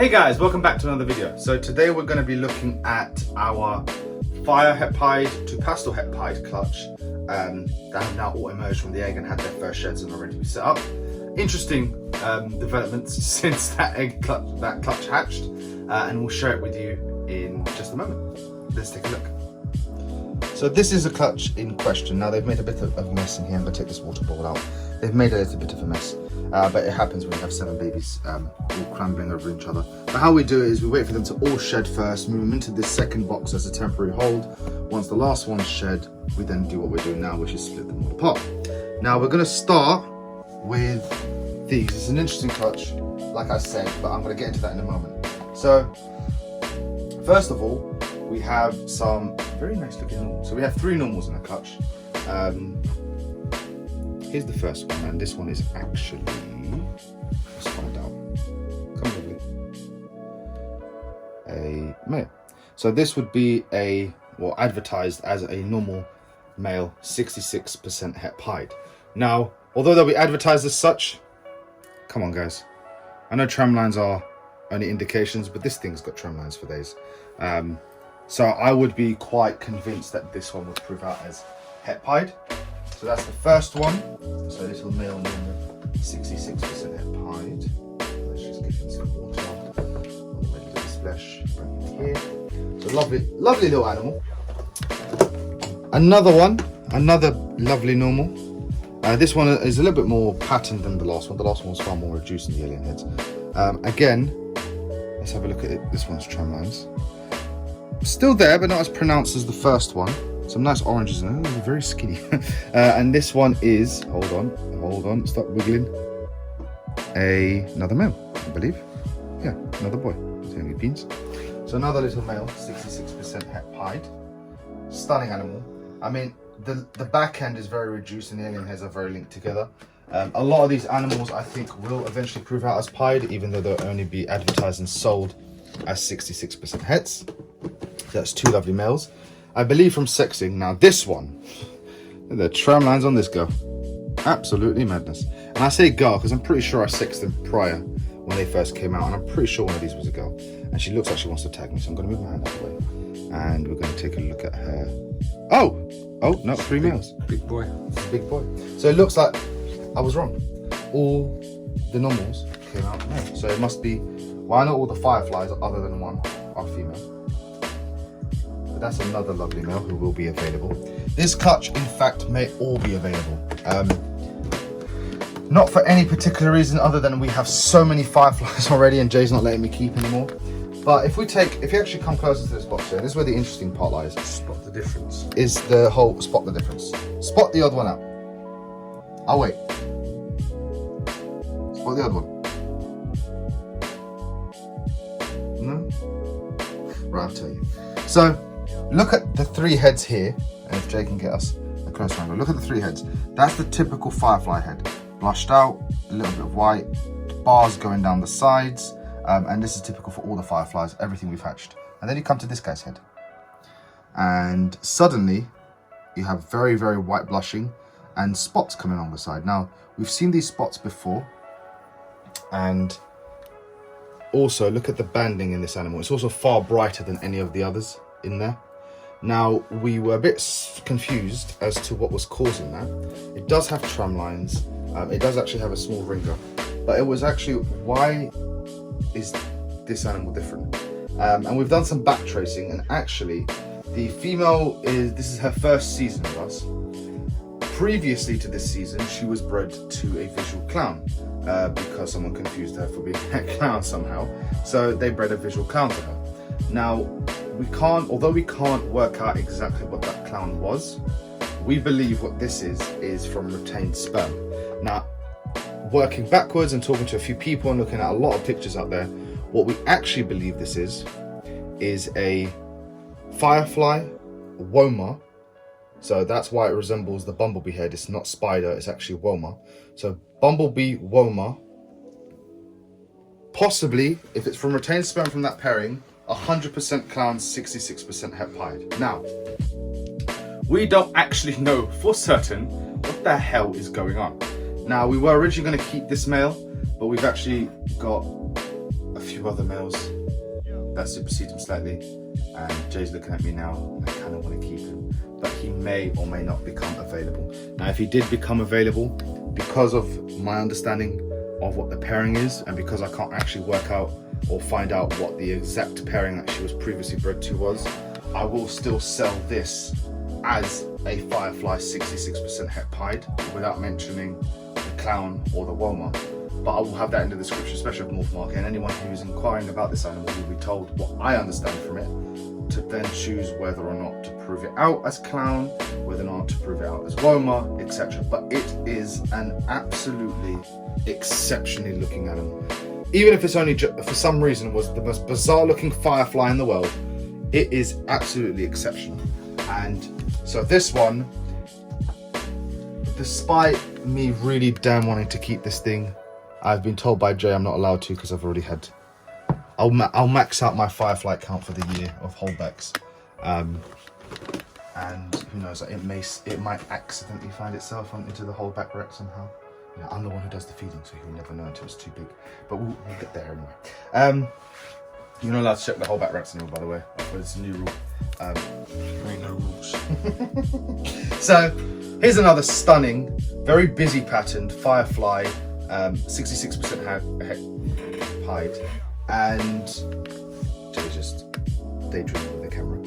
Hey guys, welcome back to another video. So today we're going to be looking at our fire het PIED to pastel het PIED clutch that have now all emerged from the egg and had their first sheds and are ready to be set up. Interesting developments since that clutch hatched, and we'll share it with you in just a moment. Let's take a look. So this is a clutch in question. Now they've made a bit of a mess in here. I'm going to take this water bowl out. They've made a little bit of a mess, but it happens when you have 7 babies all crumbling over each other. But how we do it is we wait for them to all shed first, move them into this second box as a temporary hold. Once the last one's shed, we then do what we're doing now, which is split them all apart. Now we're going to start with these. It's an interesting clutch, like I said, but I'm going to get into that in a moment. So first of all, we have some very nice looking normals. So we have 3 normals in the clutch. Here's the first one, and this one is actually, let's find out, come with me, a male. So this would be advertised as a normal male 66% het PIED. Now, although they'll be advertised as such, come on guys, I know tram lines are only indications, but this thing's got tram lines for days. So I would be quite convinced that this one would prove out as het PIED. So that's the first one. So little male normal, 66% het PIED. Let's just give him some water. All the way to this flesh, bring it here. So lovely, lovely little animal. Another one, another lovely normal. This one is a little bit more patterned than the last one. The last one was far more reduced in the alien heads. Again, let's have a look at it. This one's tram lines. Still there, but not as pronounced as the first one. Some nice oranges in there. They're very skinny. And this one is, hold on, stop wiggling. Another male, I believe. Yeah, another boy. Any beans. So another little male, 66% het PIED. Stunning animal. I mean, the back end is very reduced and the alien heads are very linked together. A lot of these animals I think will eventually prove out as PIED, even though they'll only be advertised and sold as 66% hets. That's 2 lovely males. I believe from sexing. Now this one, the tram lines on this girl, absolutely madness. And I say girl because I'm pretty sure I sexed them prior when they first came out, and I'm pretty sure one of these was a girl. And she looks like she wants to tag me, so I'm going to move my hand out of the way, and we're going to take a look at her. Oh no, 3 males. Big boy. Big boy. So it looks like I was wrong. All the normals came out male. So it must be. Well, I know all the fireflies other than one are female. That's another lovely male who will be available. This clutch, in fact, may all be available. Not for any particular reason other than we have so many fireflies already and Jay's not letting me keep anymore. But if you actually come closer to this box here, this is where the interesting part lies. Spot the difference. Is the whole spot the difference. Spot the odd one out. I'll wait. Spot the odd one. No? Right, I'll tell you. So, look at the 3 heads here, and if Jay can get us a closer angle, look at the 3 heads. That's the typical firefly head. Blushed out, a little bit of white, bars going down the sides, and this is typical for all the fireflies, everything we've hatched. And then you come to this guy's head. And suddenly, you have very, very white blushing and spots coming along the side. Now, we've seen these spots before, and also look at the banding in this animal. It's also far brighter than any of the others in there. Now, we were a bit confused as to what was causing that. It does have tram lines. It does actually have a small ringer. But it was actually, why is this animal different? And we've done some back tracing, and actually, the female this is her first season with us. Previously to this season, she was bred to a visual clown because someone confused her for being a clown somehow. So they bred a visual clown to her. Now, although we can't work out exactly what that clown was, we believe what this is from retained sperm. Now, working backwards and talking to a few people and looking at a lot of pictures out there, what we actually believe this is a firefly woma. So that's why it resembles the bumblebee head. It's not spider, it's actually woma. So bumblebee woma, possibly, if it's from retained sperm from that pairing, 100% clowns, 66% het PIED. Now, we don't actually know for certain what the hell is going on. Now, we were originally going to keep this male, but we've actually got a few other males that supersede him slightly, and Jay's looking at me now, and I kind of want to keep him, but he may or may not become available. Now, if he did become available, because of my understanding of what the pairing is, and because I can't actually work out or find out what the exact pairing that she was previously bred to was, I will still sell this as a Firefly 66% het pied, without mentioning the clown or the Woma. But I will have that in the description, especially of North Market, and anyone who is inquiring about this animal will be told what I understand from it, to then choose whether or not to prove it out as clown, whether or not to prove it out as Woma, etc. But it is an absolutely exceptionally looking animal. Even if it's only for some reason was the most bizarre looking Firefly in the world, it is absolutely exceptional. And so this one, despite me really damn wanting to keep this thing, I've been told by Jay I'm not allowed to because I've already had, I'll max out my Firefly count for the year of holdbacks. And who knows, it might accidentally find itself into the holdback rack somehow. You know, I'm the one who does the feeding, so he'll never know until it's too big. But we'll get there anyway. You're not allowed to check the holdback racks anymore, by the way. It's a new rule. Ain't no rules. So here's another stunning, very busy patterned Firefly, 66% het pied, and Jay just daydreaming with the camera.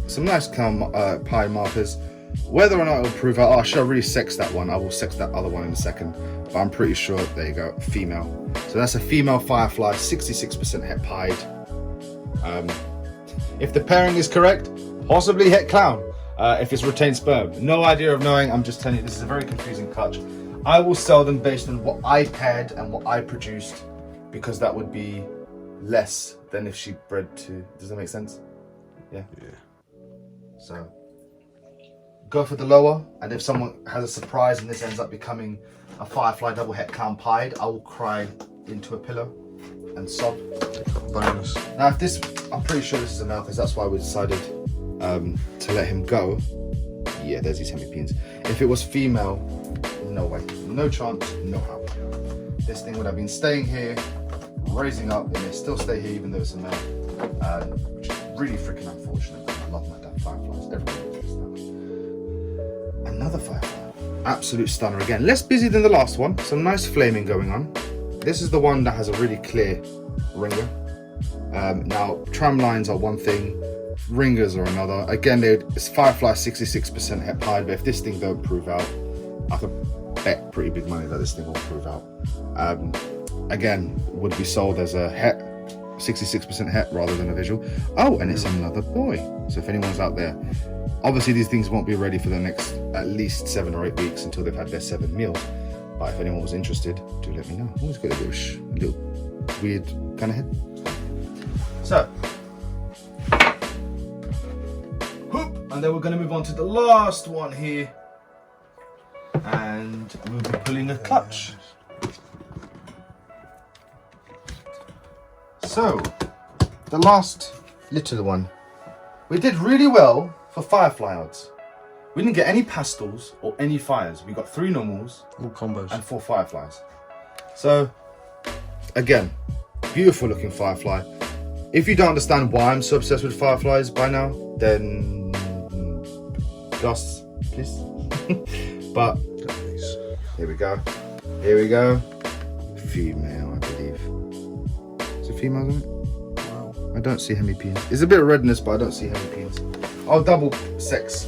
Some nice pie markers. Whether or not it'll prove out, oh, should I really sex that one? I will sex that other one in a second, but I'm pretty sure, there you go, female. So that's a female Firefly, 66% het pied. If the pairing is correct, possibly het clown. If it's retained sperm, no idea of knowing. I'm just telling you, this is a very confusing clutch. I will sell them based on what I paired and what I produced, because that would be less than if she bred to. Does that make sense? Yeah. So go for the lower, and if someone has a surprise and this ends up becoming a Firefly double het clown pied, I will cry into a pillow and sob. Bonus. Now, if this, I'm pretty sure this is a male, because that's why we decided to let him go. Yeah, there's his hemipenes. If it was female, no way, no chance, no how. This thing would have been staying here, raising up, and it still stay here even though it's a male, which is really freaking unfortunate. I love my damn Fireflies. Everybody loves that. Another Firefly, absolute stunner again. Less busy than the last one. Some nice flaming going on. This is the one that has a really clear ringer. Now, tram lines are one thing, ringers are another. Again, it's Firefly 66% het pied, but if this thing don't prove out, I could bet pretty big money that this thing will prove out. Again, would be sold as a het, 66% het rather than a visual. Oh, and it's another boy. So if anyone's out there, obviously these things won't be ready for the next at least 7 or 8 weeks until they've had their 7 meals. But if anyone was interested, do let me know. Always got a little weird kind of head. So, whoop, and then we're going to move on to the last one here, and we'll be pulling a clutch. So, the last little one, we did really well for Firefly odds. We didn't get any pastels or any fires. We got 3 normals, all combos, and 4 Fireflies. So, again, beautiful looking Firefly. If you don't understand why I'm so obsessed with Fireflies by now, then Gus, please. But here we go. Here we go. Female, I believe. Is it female, isn't it? Wow. I don't see hemipenes. It's a bit of redness, but I don't see hemipenes. I'll double sex.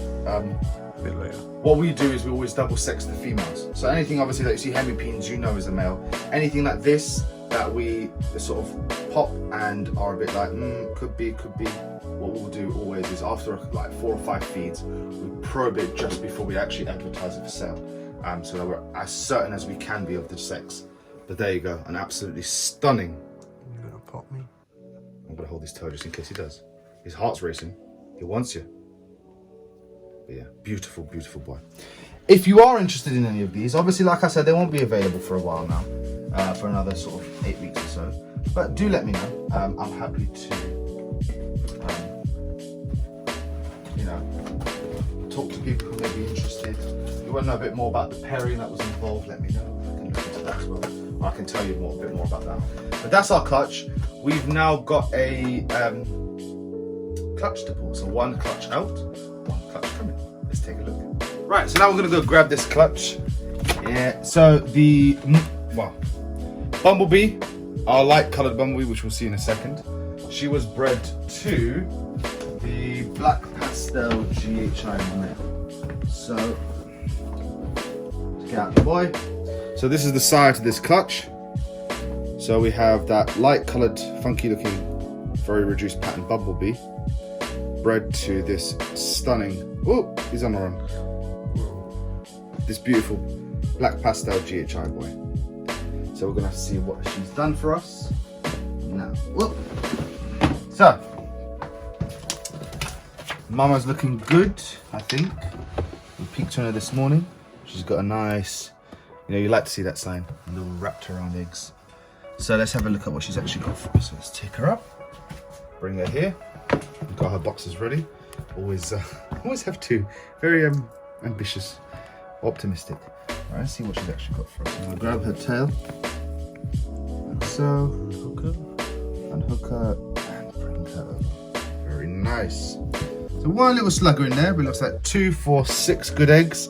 a bit later. What we do is we always double sex the females. So anything obviously that you see hemipenes, you know is a male. Anything like this that we sort of pop and are a bit like, could be. What we'll do always is after like 4 or 5 feeds, we probe it just before we actually advertise it for sale. So that we're as certain as we can be of the sex. But there you go, an absolutely stunning. You're gonna pop me? I'm gonna hold this toe just in case he does. His heart's racing. He wants you. But yeah, beautiful, beautiful boy. If you are interested in any of these, obviously, like I said, they won't be available for a while now, for another sort of 8 weeks or so. But do let me know. I'm happy to, talk to people who may be interested. If you want to know a bit more about the pairing that was involved, let me know. I can look into that as well. I can tell you a bit more about that. But that's our clutch. We've now got a clutch to pull. So one clutch out, one clutch coming. Let's take a look. Right, so now we're gonna go grab this clutch. Yeah, so the, Bumblebee, our light colored Bumblebee, which we'll see in a second. She was bred to the black pastel GHI male. So, let's get out the boy. So this is the side to this clutch. So we have that light colored, funky looking, very reduced pattern Bumblebee, bred to this stunning, oh, he's on the run. This beautiful black pastel GHI boy. So we're gonna have to see what she's done for us now. Whoop. So, Mama's looking good, I think. We peeked on her this morning. She's got a nice, you like to see that sign, a little wrapped around eggs. So let's have a look at what she's actually got for us. So let's take her up, bring her here. We've got her boxes ready. Always have two. Very ambitious, optimistic. All right, let's see what she's actually got for us. I'm gonna grab her tail, like so. Unhook her, and bring her over. Very nice. So one little slugger in there, but it looks like 2, 4, 6 good eggs,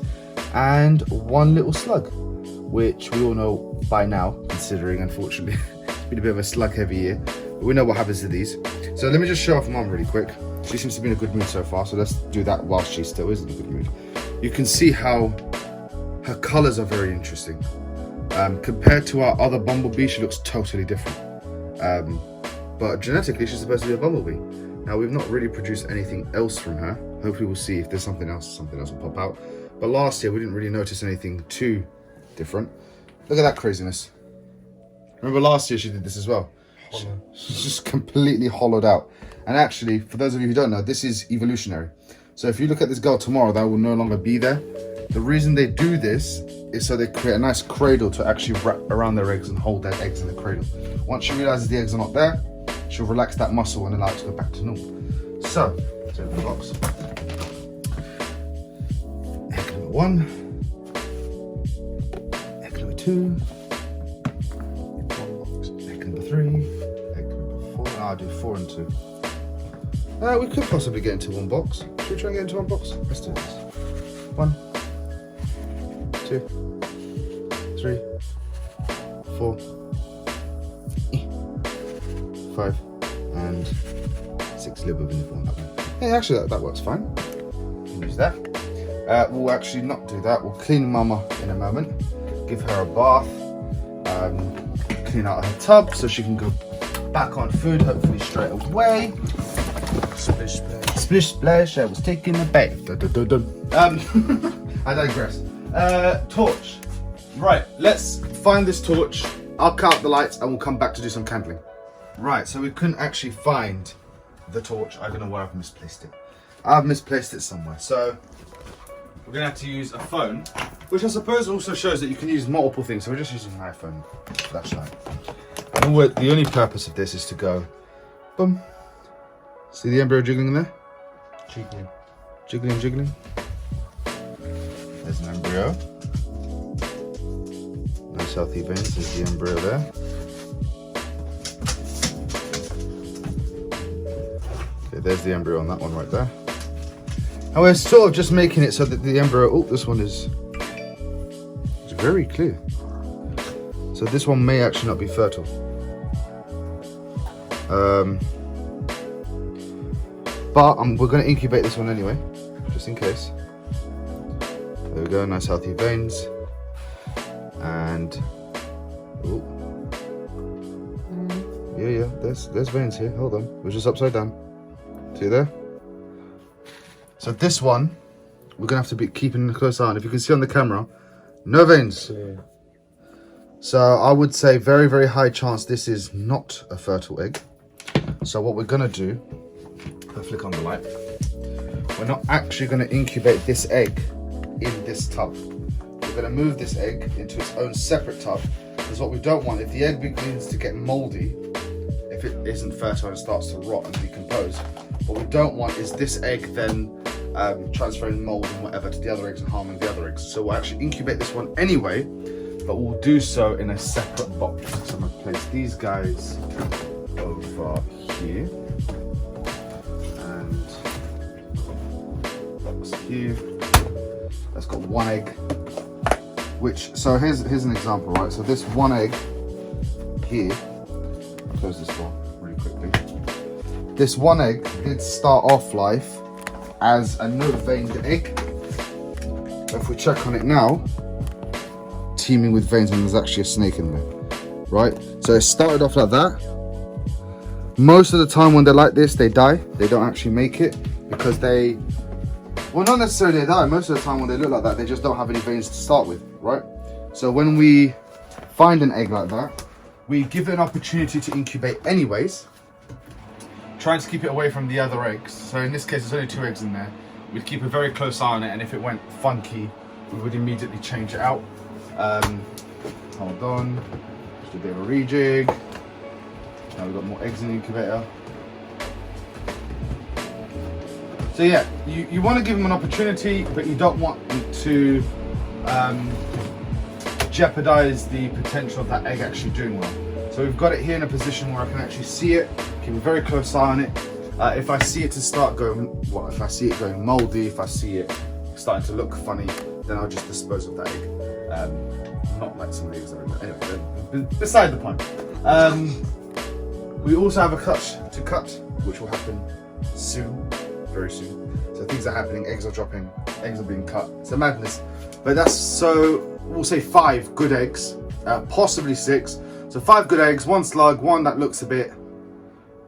and one little slug, which we all know by now, considering unfortunately it's been a bit of a slug heavy year, but we know what happens to these. So let me just show off Mum really quick. She seems to be in a good mood so far, so let's do that whilst she still is in a good mood. You can see how her colours are very interesting. Compared to our other Bumblebee, she looks totally different. But genetically, she's supposed to be a Bumblebee. Now, we've not really produced anything else from her. Hopefully we'll see if there's something else will pop out. But last year, we didn't really notice anything too different. Look at that craziness. Remember last year she did this as well? She's just completely hollowed out. And actually, for those of you who don't know, this is evolutionary. So if you look at this girl tomorrow, that will no longer be there. The reason they do this is so they create a nice cradle to actually wrap around their eggs and hold their eggs in the cradle. Once she realizes the eggs are not there, she'll relax that muscle and allow it to go back to normal. So, let's open the box. Egg number 1. Egg number 2. Egg number 3. Egg number 4. No, I'll do 4 and 2. We could possibly get into one box. Should we try and get into one box? Let's do this. 1, 2, 3, 4, 5, and 6. A little bit of uniform that way. Yeah, actually that works fine. We'll use that. We'll actually not do that. We'll clean Mama in a moment. Give her a bath. Clean out her tub so she can go back on food, hopefully straight away. Splish splash. Splish splash, I was taking a bath. Dun, dun, dun, dun. I digress. Torch. Right, let's find this torch. I'll cut out the lights and we'll come back to do some candling. Right, so we couldn't actually find the torch. I don't know where I've misplaced it. I've misplaced it somewhere. So we're gonna have to use a phone, which I suppose also shows that you can use multiple things. So we're just using an iPhone flashlight. And the only purpose of this is to go, boom. See the embryo jiggling in there? Jiggling. Jiggling, jiggling. There's an embryo. Nice healthy veins. There's the embryo there. Okay, there's the embryo on that one right there. And we're sort of just making it so that the embryo, oh, this one is very clear. So this one may actually not be fertile. But we're going to incubate this one anyway, just in case. There we go, nice healthy veins. And, oh, yeah, there's veins here, hold on. We're just upside down. See there? So this one, we're going to have to be keeping a close eye on. If you can see on the camera, no veins. Yeah. So I would say very, very high chance this is not a fertile egg. So what we're going to do, I'll flick on the light. We're not actually going to incubate this egg in this tub. We're going to move this egg into its own separate tub, because what we don't want, if the egg begins to get moldy, if it isn't fertile and starts to rot and decompose, what we don't want is this egg then transferring mold and whatever to the other eggs and harming the other eggs. So we'll actually incubate this one anyway, but we'll do so in a separate box. So I'm gonna place these guys over here, and box here. That's got one egg. Which, so here's an example, right? So this one egg here, I'll close this door really quickly. This one egg did start off life as a no-veined egg. But if we check on it now, teeming with veins, and there's actually a snake in there, right? So it started off like that. Most of the time when they're like this, they die. They don't actually make it because they, well, not necessarily they die. Most of the time when they look like that, they just don't have any veins to start with, right? So when we find an egg like that, we give it an opportunity to incubate anyways, trying to keep it away from the other eggs. So in this case, there's only 2 eggs in there. We'd keep a very close eye on it, and if it went funky, we would immediately change it out. Hold on, just a bit of a rejig. Now we've got more eggs in the incubator. So yeah, you want to give them an opportunity, but you don't want them to jeopardize the potential of that egg actually doing well. So we've got it here in a position where I can actually see it, keep a very close eye on it. If I see it to start going, well, if I see it going moldy, if I see it starting to look funny, then I'll just dispose of that egg. Not like some of the eggs that are in there. Anyway, beside the point. We also have a clutch to cut, which will happen soon, very soon. So things are happening, eggs are dropping, eggs are being cut. It's a madness. But that's, so we'll say 5 good eggs, possibly 6. So 5 good eggs, 1 slug, 1 that looks a bit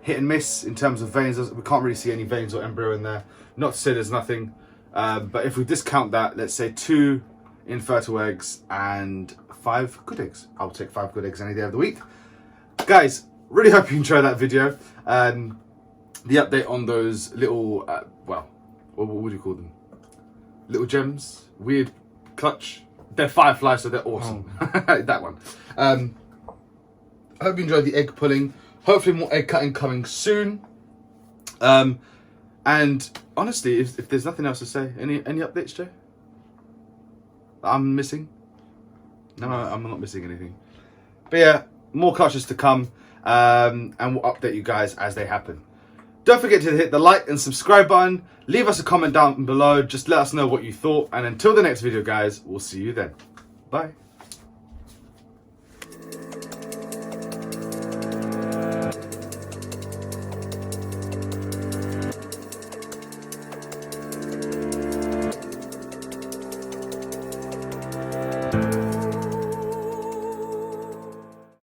hit and miss in terms of veins. We can't really see any veins or embryo in there. Not to say there's nothing, but if we discount that, let's say 2 infertile eggs and 5 good eggs. I'll take 5 good eggs any day of the week. Guys, really hope you enjoyed that video. The update on those little, well, what would you call them? Little gems, weird clutch. They're fireflies, so they're awesome. Oh. That one. I hope you enjoyed the egg pulling. Hopefully more egg cutting coming soon. And honestly, if there's nothing else to say, any updates, Joe? I'm missing? No, I'm not missing anything. But yeah, more clutches to come, and we'll update you guys as they happen. Don't forget to hit the like and subscribe button. Leave us a comment down below. Just let us know what you thought. And until the next video, guys, we'll see you then. Bye. you.